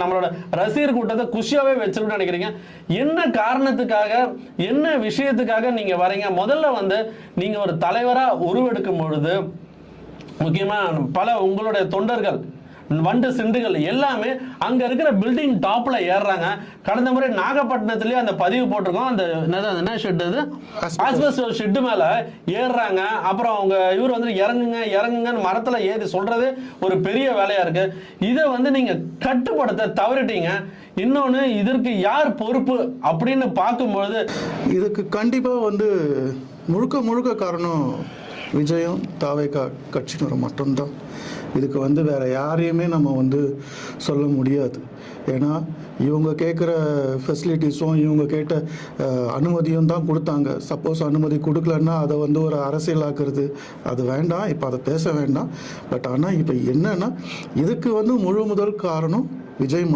நம்மளோட ரசிகர் கூட்டத்தை குஷியாவே வச்சிருக்கணும்னு நினைக்கிறீங்க? என்ன காரணத்துக்காக, என்ன விஷயத்துக்காக நீங்க வரீங்க? முதல்ல வந்து நீங்க ஒரு தலைவரா உருவெடுக்கும் பொழுது முக்கியமா பல உங்களுடைய தொண்டர்கள் வண்டு சிண்டுகள் எல்லாமே அங்க இருக்கிற பில்டிங் டாப்ல ஏறுறாங்க. கடந்த முறை நாகப்பட்டினத்திலேயே அந்த பதிவு போட்டிருக்கோம். அந்த என்ன ஷெட், அது ஆஸ்பெஸ்டாஸ் ஷெட் மேல ஏறுறாங்க. அப்புறம் அவங்க இவர் வந்து இறங்குங்க இறங்குங்கன்னு மரத்துல ஏறி சொல்றது ஒரு பெரிய வேலையா இருக்கு. இதை வந்து நீங்க கட்டுப்படுத்த தவறிட்டீங்க. இன்னொன்னு, இதற்கு யார் பொறுப்பு அப்படின்னு பார்க்கும்பொழுது இதுக்கு கண்டிப்பா வந்து முழுக்க முழுக்க காரணம் விஜயும் தாவேகா கட்சியினர் மட்டும்தான். இதுக்கு வந்து வேற யாரையுமே நம்ம வந்து சொல்ல முடியாது. ஏன்னா இவங்க கேட்குற ஃபெசிலிட்டிஸும் இவங்க கேட்ட அனுமதியும் தான் கொடுத்தாங்க. சப்போஸ் அனுமதி கொடுக்கலன்னா அதை வந்து ஒரு அரசியலாக்குறது அது வேண்டாம், இப்போ அதை பேச வேண்டாம். பட் ஆனால் இப்போ என்னன்னா இதுக்கு வந்து முழு முதல் காரணம் விஜய்